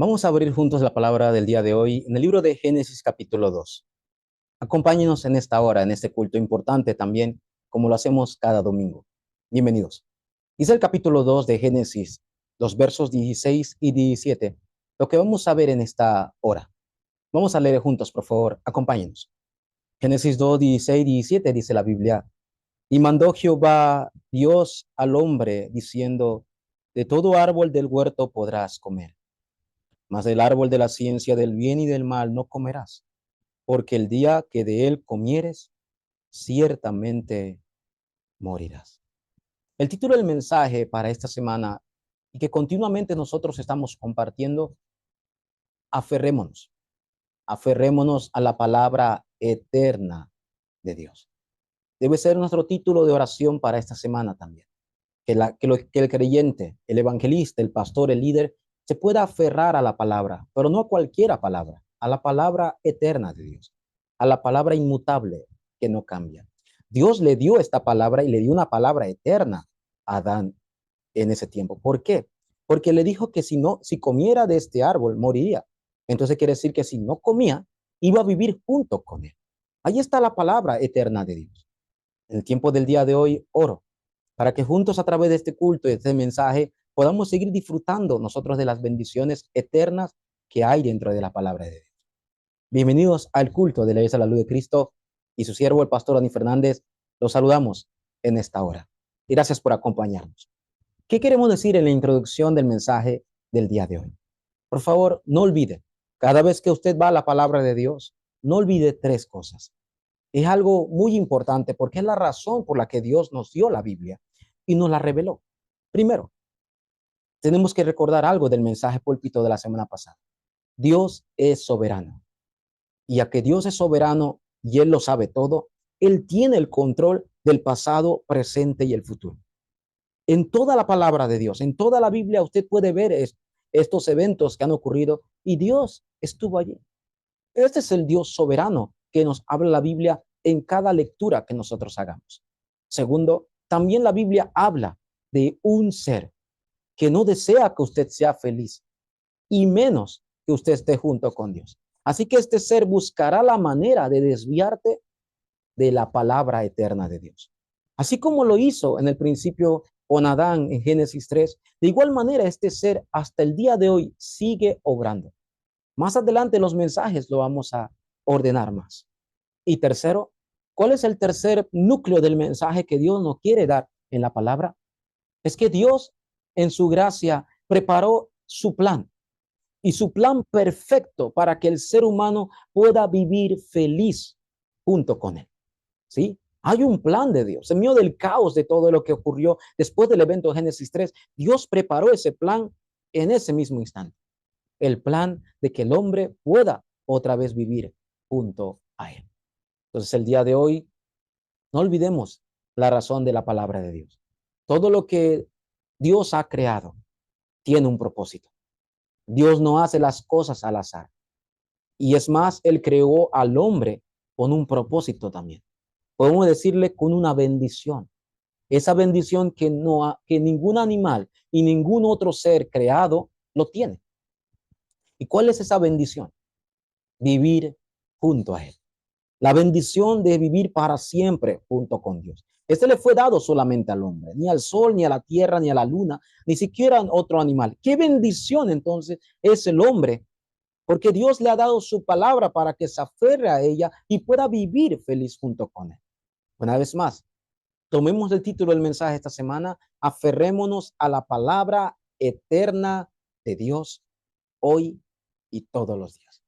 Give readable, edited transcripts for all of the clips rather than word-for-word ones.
Vamos a abrir juntos la palabra del día de hoy en el libro de Génesis capítulo 2. Acompáñenos en esta hora, en este culto importante también, como lo hacemos cada domingo. Bienvenidos. Dice el capítulo 2 de Génesis, los versos 16 y 17, lo que vamos a ver en esta hora. Vamos a leer juntos, por favor, acompáñenos. Génesis 2, 16 y 17 dice la Biblia: y mandó Jehová Dios al hombre, diciendo: de todo árbol del huerto podrás comer, mas del árbol de la ciencia del bien y del mal no comerás, porque el día que de él comieres, ciertamente morirás. El título del mensaje para esta semana, y que continuamente nosotros estamos compartiendo: aferrémonos, aferrémonos a la palabra eterna de Dios. Debe ser nuestro título de oración para esta semana también. Que el creyente, el evangelista, el pastor, el líder, se pueda aferrar a la palabra, pero no a cualquiera palabra, a la palabra eterna de Dios, a la palabra inmutable que no cambia. Dios le dio esta palabra y le dio una palabra eterna a Adán en ese tiempo. ¿Por qué? Porque le dijo que si comiera de este árbol, moriría. Entonces quiere decir que si no comía, iba a vivir junto con él. Ahí está la palabra eterna de Dios. En el tiempo del día de hoy, oro para que juntos a través de este culto y de este mensaje podamos seguir disfrutando nosotros de las bendiciones eternas que hay dentro de la palabra de Dios. Bienvenidos al culto de la Iglesia de la Luz de Cristo, y su siervo, el pastor Dani Fernández. Los saludamos en esta hora. Y gracias por acompañarnos. ¿Qué queremos decir en la introducción del mensaje del día de hoy? Por favor, no olvide, cada vez que usted va a la palabra de Dios, no olvide tres cosas. Es algo muy importante porque es la razón por la que Dios nos dio la Biblia y nos la reveló. Primero, tenemos que recordar algo del mensaje púlpito de la semana pasada. Dios es soberano. Y ya que Dios es soberano y Él lo sabe todo, Él tiene el control del pasado, presente y el futuro. En toda la palabra de Dios, en toda la Biblia, usted puede ver estos eventos que han ocurrido y Dios estuvo allí. Este es el Dios soberano que nos habla la Biblia en cada lectura que nosotros hagamos. Segundo, también la Biblia habla de un ser que no desea que usted sea feliz y menos que usted esté junto con Dios. Así que este ser buscará la manera de desviarte de la palabra eterna de Dios. Así como lo hizo en el principio con Adán en Génesis 3, de igual manera este ser hasta el día de hoy sigue obrando. Más adelante los mensajes lo vamos a ordenar más. Y tercero, ¿cuál es el tercer núcleo del mensaje que Dios nos quiere dar en la palabra? Es que Dios en su gracia preparó su plan, y su plan perfecto para que el ser humano pueda vivir feliz junto con él. ¿Sí? Hay un plan de Dios. En medio del caos de todo lo que ocurrió después del evento de Génesis 3, Dios preparó ese plan en ese mismo instante. El plan de que el hombre pueda otra vez vivir junto a él. Entonces, el día de hoy, no olvidemos la razón de la palabra de Dios. Todo lo que Dios ha creado tiene un propósito. Dios no hace las cosas al azar. Y es más, Él creó al hombre con un propósito también. Podemos decirle con una bendición. Esa bendición que ningún animal y ningún otro ser creado lo tiene. ¿Y cuál es esa bendición? Vivir junto a Él. La bendición de vivir para siempre junto con Dios. Este le fue dado solamente al hombre, ni al sol, ni a la tierra, ni a la luna, ni siquiera a otro animal. ¿Qué bendición entonces es el hombre? Porque Dios le ha dado su palabra para que se aferre a ella y pueda vivir feliz junto con él. Una vez más, tomemos el título del mensaje esta semana: aferrémonos a la palabra eterna de Dios hoy y todos los días.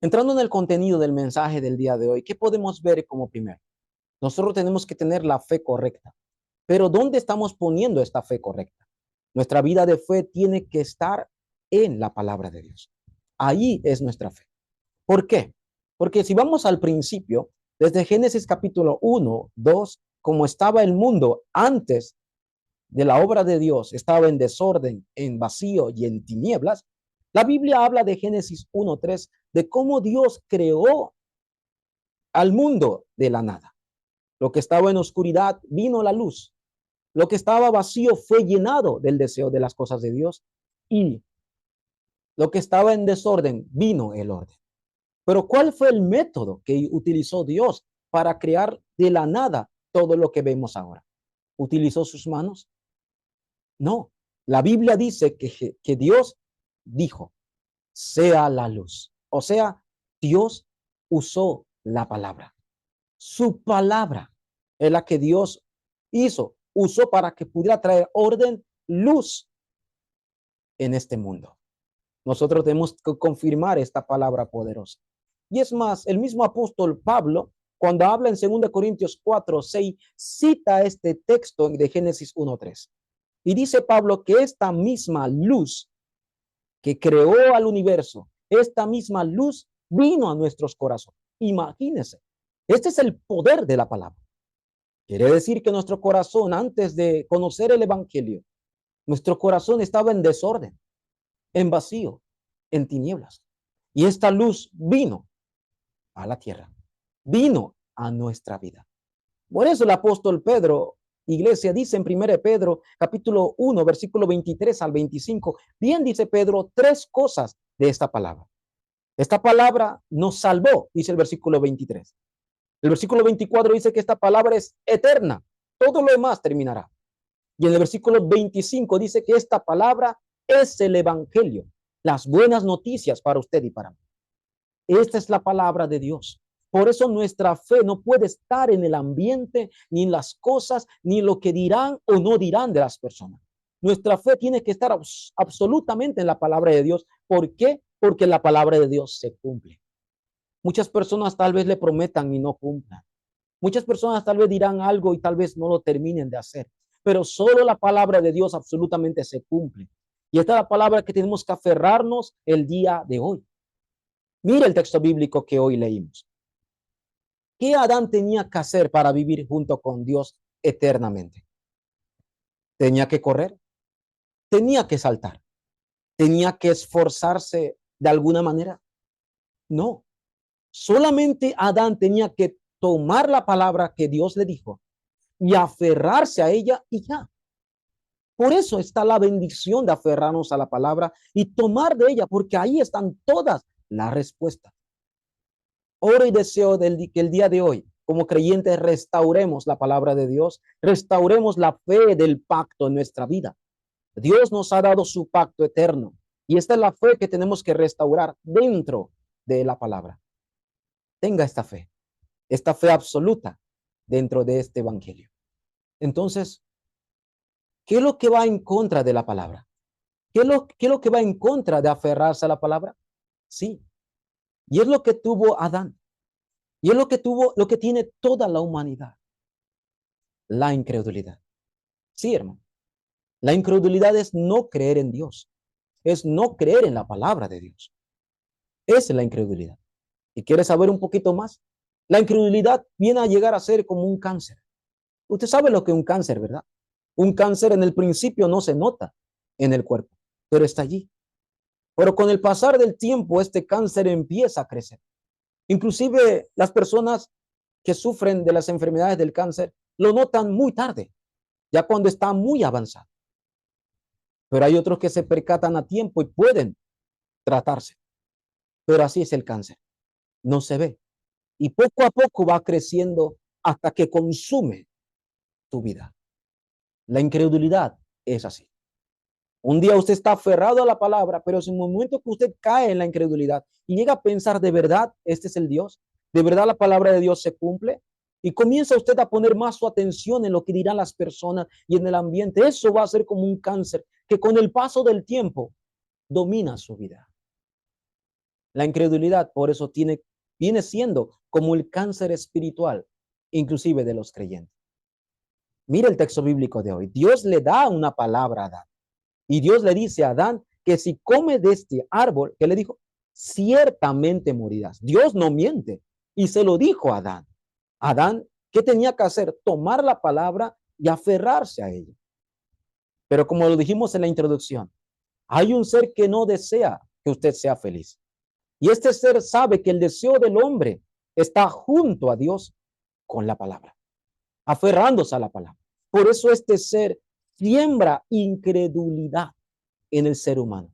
Entrando en el contenido del mensaje del día de hoy, ¿qué podemos ver como primero? Nosotros tenemos que tener la fe correcta. Pero ¿dónde estamos poniendo esta fe correcta? Nuestra vida de fe tiene que estar en la palabra de Dios. Ahí es nuestra fe. ¿Por qué? Porque si vamos al principio, desde Génesis capítulo 1, 2, como estaba el mundo antes de la obra de Dios, estaba en desorden, en vacío y en tinieblas. La Biblia habla de Génesis 1, 3, de cómo Dios creó al mundo de la nada. Lo que estaba en oscuridad vino la luz. Lo que estaba vacío fue llenado del deseo de las cosas de Dios. Y lo que estaba en desorden, vino el orden. Pero ¿cuál fue el método que utilizó Dios para crear de la nada todo lo que vemos ahora? ¿Utilizó sus manos? No. La Biblia dice que Dios dijo, sea la luz. O sea, Dios usó la palabra. Su palabra es la que Dios usó para que pudiera traer orden, luz en este mundo. Nosotros tenemos que confirmar esta palabra poderosa. Y es más, el mismo apóstol Pablo, cuando habla en 2 Corintios 4:6, cita este texto de Génesis 1:3. Y dice Pablo que esta misma luz que creó al universo, esta misma luz vino a nuestros corazones. Imagínense, este es el poder de la palabra. Quiere decir que nuestro corazón, antes de conocer el evangelio, nuestro corazón estaba en desorden, en vacío, en tinieblas. Y esta luz vino a la tierra, vino a nuestra vida. Por eso el apóstol Pedro, iglesia, dice en 1 Pedro, capítulo 1, versículo 23 al 25, bien dice Pedro, tres cosas de esta palabra. Esta palabra nos salvó, dice el versículo 23. El versículo 24 dice que esta palabra es eterna, todo lo demás terminará. Y en el versículo 25 dice que esta palabra es el evangelio, las buenas noticias para usted y para mí. Esta es la palabra de Dios. Por eso nuestra fe no puede estar en el ambiente, ni en las cosas, ni en lo que dirán o no dirán de las personas. Nuestra fe tiene que estar absolutamente en la palabra de Dios. ¿Por qué? Porque la palabra de Dios se cumple. Muchas personas tal vez le prometan y no cumplan. Muchas personas tal vez dirán algo y tal vez no lo terminen de hacer. Pero solo la palabra de Dios absolutamente se cumple. Y esta es la palabra que tenemos que aferrarnos el día de hoy. Mira el texto bíblico que hoy leímos. ¿Qué Adán tenía que hacer para vivir junto con Dios eternamente? Tenía que correr, tenía que saltar, tenía que esforzarse de alguna manera. No, solamente Adán tenía que tomar la palabra que Dios le dijo y aferrarse a ella y ya. Por eso está la bendición de aferrarnos a la palabra y tomar de ella, porque ahí están todas las respuestas. Oro y deseo que el día de hoy, como creyentes, restauremos la palabra de Dios, restauremos la fe del pacto en nuestra vida. Dios nos ha dado su pacto eterno y esta es la fe que tenemos que restaurar dentro de la palabra. Tenga esta fe absoluta dentro de este evangelio. Entonces, ¿qué es lo que va en contra de la palabra? ¿Qué es lo que va en contra de aferrarse a la palabra? Sí, y es lo que tuvo Adán. Y es lo que tiene toda la humanidad. La incredulidad. Sí, hermano. La incredulidad es no creer en Dios. Es no creer en la palabra de Dios. Esa es la incredulidad. ¿Y quieres saber un poquito más? La incredulidad viene a llegar a ser como un cáncer. Usted sabe lo que es un cáncer, ¿verdad? Un cáncer en el principio no se nota en el cuerpo, pero está allí. Pero con el pasar del tiempo, este cáncer empieza a crecer. Inclusive las personas que sufren de las enfermedades del cáncer lo notan muy tarde, ya cuando está muy avanzado. Pero hay otros que se percatan a tiempo y pueden tratarse. Pero así es el cáncer. No se ve. Y poco a poco va creciendo hasta que consume tu vida. La incredulidad es así. Un día usted está aferrado a la palabra, pero en el momento que usted cae en la incredulidad y llega a pensar de verdad, este es el Dios, de verdad la palabra de Dios se cumple, y comienza usted a poner más su atención en lo que dirán las personas y en el ambiente, eso va a ser como un cáncer que con el paso del tiempo domina su vida. La incredulidad, por eso, viene siendo como el cáncer espiritual, inclusive de los creyentes. Mira el texto bíblico de hoy. Dios le da una palabra a Adán. Y Dios le dice a Adán que si come de este árbol, que le dijo, ciertamente morirás. Dios no miente. Y se lo dijo a Adán. Adán, ¿qué tenía que hacer? Tomar la palabra y aferrarse a ella. Pero como lo dijimos en la introducción, hay un ser que no desea que usted sea feliz. Y este ser sabe que el deseo del hombre está junto a Dios con la palabra, aferrándose a la palabra. Por eso este ser siembra incredulidad en el ser humano.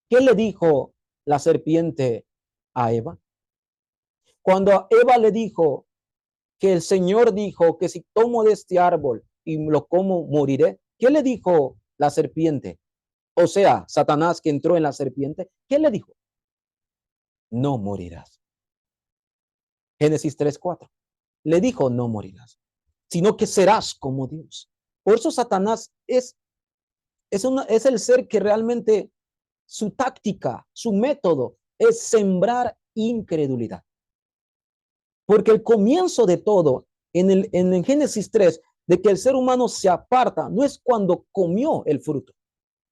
¿Qué le dijo la serpiente a Eva? Cuando Eva le dijo que el Señor dijo que si tomo de este árbol y lo como, moriré. ¿Qué le dijo la serpiente? O sea, Satanás que entró en la serpiente. ¿Qué le dijo? No morirás. Génesis 3:4. Le dijo, no morirás, sino que serás como Dios. Por eso Satanás es el ser que realmente su táctica, su método es sembrar incredulidad. Porque el comienzo de todo en el Génesis 3, de que el ser humano se aparta, no es cuando comió el fruto,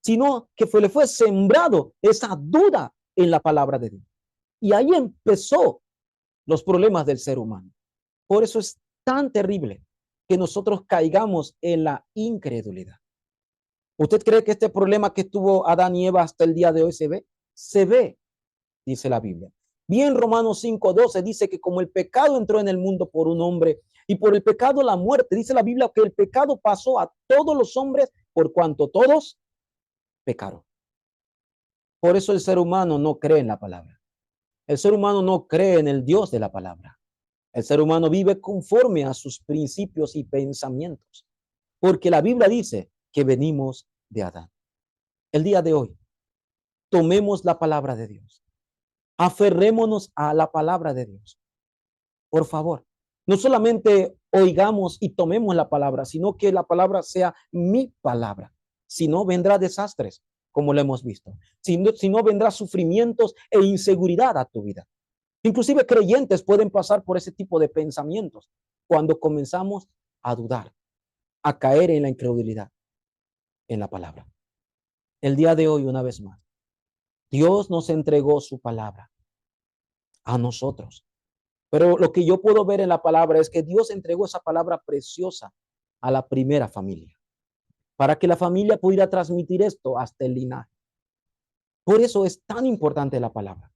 sino que le fue sembrado esa duda en la palabra de Dios. Y ahí empezó los problemas del ser humano. Por eso es tan terrible que nosotros caigamos en la incredulidad. ¿Usted cree que este problema que tuvo Adán y Eva hasta el día de hoy se ve? Se ve, dice la Biblia. Bien, Romanos 5:12 dice que como el pecado entró en el mundo por un hombre y por el pecado la muerte, dice la Biblia que el pecado pasó a todos los hombres por cuanto todos pecaron. Por eso el ser humano no cree en la palabra. El ser humano no cree en el Dios de la palabra. El ser humano vive conforme a sus principios y pensamientos, porque la Biblia dice que venimos de Adán. El día de hoy, tomemos la palabra de Dios. Aferrémonos a la palabra de Dios. Por favor, no solamente oigamos y tomemos la palabra, sino que la palabra sea mi palabra. Si no, vendrá desastres, como lo hemos visto. Si no, vendrá sufrimientos e inseguridad a tu vida. Inclusive creyentes pueden pasar por ese tipo de pensamientos cuando comenzamos a dudar, a caer en la incredulidad en la palabra. El día de hoy, una vez más, Dios nos entregó su palabra a nosotros. Pero lo que yo puedo ver en la palabra es que Dios entregó esa palabra preciosa a la primera familia, para que la familia pudiera transmitir esto hasta el linaje. Por eso es tan importante la palabra.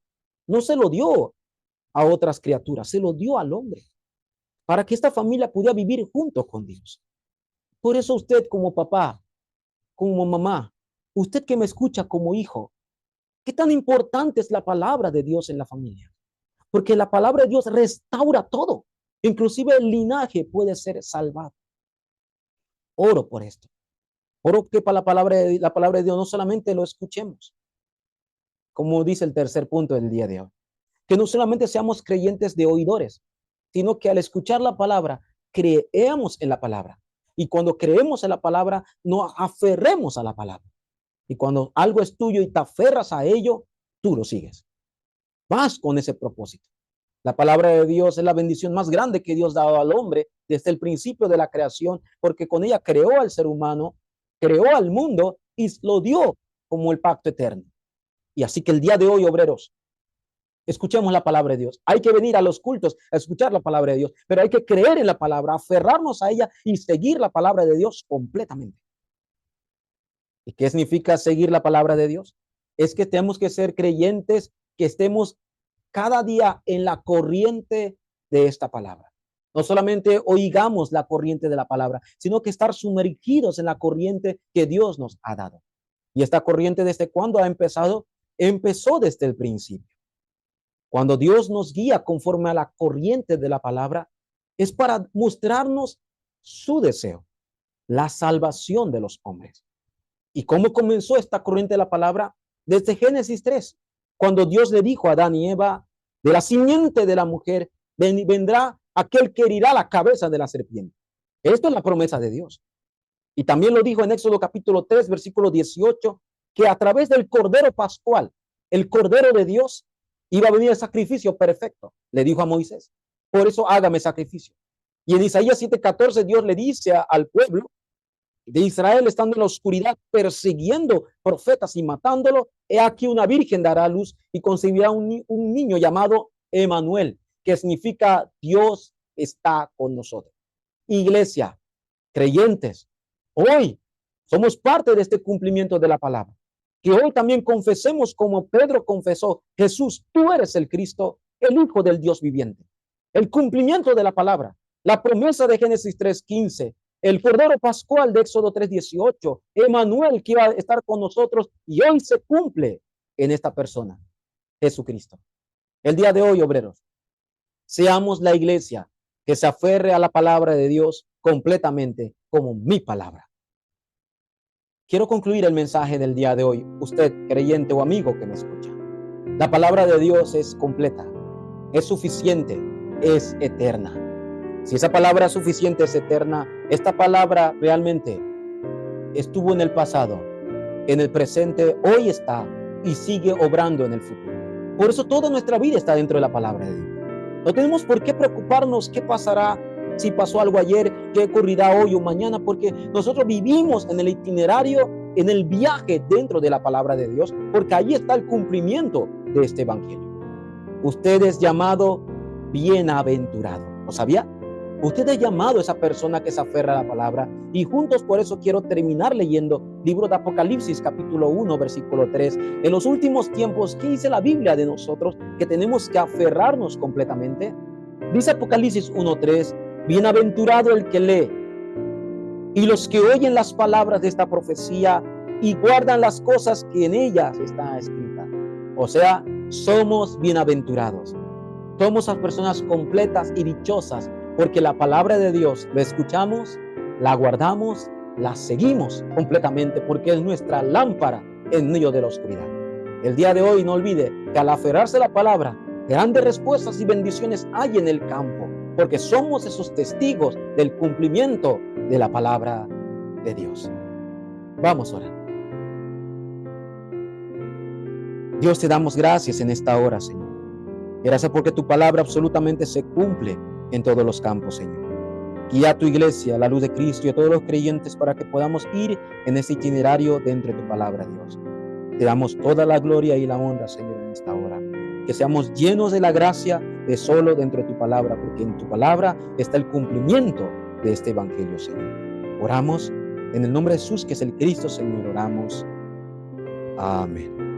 No se lo dio a otras criaturas, se lo dio al hombre, para que esta familia pudiera vivir junto con Dios. Por eso usted como papá, como mamá, usted que me escucha como hijo, ¿qué tan importante es la palabra de Dios en la familia? Porque la palabra de Dios restaura todo. Inclusive el linaje puede ser salvado. Oro por esto. Oro que para la palabra de Dios no solamente lo escuchemos, como dice el tercer punto del día de hoy, que no solamente seamos creyentes de oidores, sino que al escuchar la palabra, creemos en la palabra. Y cuando creemos en la palabra, nos aferremos a la palabra. Y cuando algo es tuyo y te aferras a ello, tú lo sigues. Vas con ese propósito. La palabra de Dios es la bendición más grande que Dios ha dado al hombre desde el principio de la creación, porque con ella creó al ser humano, creó al mundo y lo dio como el pacto eterno. Y así que el día de hoy, obreros, escuchemos la palabra de Dios. Hay que venir a los cultos a escuchar la palabra de Dios, pero hay que creer en la palabra, aferrarnos a ella y seguir la palabra de Dios completamente. ¿Y qué significa seguir la palabra de Dios? Es que tenemos que ser creyentes, que estemos cada día en la corriente de esta palabra. No solamente oigamos la corriente de la palabra, sino que estar sumergidos en la corriente que Dios nos ha dado. Y esta corriente, ¿desde cuándo ha empezado? Empezó desde el principio. Cuando Dios nos guía conforme a la corriente de la palabra, es para mostrarnos su deseo, la salvación de los hombres. ¿Y cómo comenzó esta corriente de la palabra? Desde Génesis 3, cuando Dios le dijo a Adán y Eva, de la simiente de la mujer vendrá aquel que herirá la cabeza de la serpiente. Esto es la promesa de Dios. Y también lo dijo en Éxodo capítulo 3, versículo 18, que a través del Cordero Pascual, el Cordero de Dios, iba a venir el sacrificio perfecto. Le dijo a Moisés, por eso hágame sacrificio. Y en Isaías 7:14 Dios le dice al pueblo de Israel, estando en la oscuridad, persiguiendo profetas y matándolo, he aquí una virgen dará a luz y concebirá un niño llamado Emanuel, que significa Dios está con nosotros. Iglesia, creyentes, hoy somos parte de este cumplimiento de la palabra. Que hoy también confesemos como Pedro confesó, Jesús, tú eres el Cristo, el Hijo del Dios viviente. El cumplimiento de la palabra, la promesa de Génesis 3:15, el Cordero Pascual de Éxodo 3:18, Emanuel que iba a estar con nosotros y hoy se cumple en esta persona, Jesucristo. El día de hoy, obreros, seamos la iglesia que se aferre a la palabra de Dios completamente como mi palabra. Quiero concluir el mensaje del día de hoy, usted creyente o amigo que me escucha. La palabra de Dios es completa, es suficiente, es eterna. Si esa palabra es suficiente, es eterna, esta palabra realmente estuvo en el pasado, en el presente, hoy está y sigue obrando en el futuro. Por eso toda nuestra vida está dentro de la palabra de Dios. No tenemos por qué preocuparnos qué pasará, si pasó algo ayer, qué ocurrirá hoy o mañana, porque nosotros vivimos en el itinerario, en el viaje dentro de la palabra de Dios, porque ahí está el cumplimiento de este evangelio. Usted es llamado bienaventurado. ¿Lo sabía? Usted es llamado esa persona que se aferra a la palabra, y juntos por eso quiero terminar leyendo libro de Apocalipsis capítulo 1 versículo 3. En los últimos tiempos, ¿qué dice la Biblia de nosotros? Que tenemos que aferrarnos completamente. Dice Apocalipsis 1:3, bienaventurado el que lee y los que oyen las palabras de esta profecía y guardan las cosas que en ellas están escritas. O sea, somos bienaventurados. Somos las personas completas y dichosas, porque la palabra de Dios la escuchamos, la guardamos, la seguimos completamente, porque es nuestra lámpara en medio de la oscuridad. El día de hoy no olvide que al aferrarse a la palabra, grandes respuestas y bendiciones hay en el campo, porque somos esos testigos del cumplimiento de la palabra de Dios. Vamos a orar. Dios, te damos gracias en esta hora, Señor. Gracias porque tu palabra absolutamente se cumple en todos los campos, Señor. Guía a tu iglesia, a la luz de Cristo y a todos los creyentes para que podamos ir en ese itinerario dentro de tu palabra, Dios. Te damos toda la gloria y la honra, Señor, en esta hora. Que seamos llenos de la gracia de solo dentro de tu palabra, porque en tu palabra está el cumplimiento de este evangelio, Señor. Oramos en el nombre de Jesús, que es el Cristo, Señor, oramos. Amén.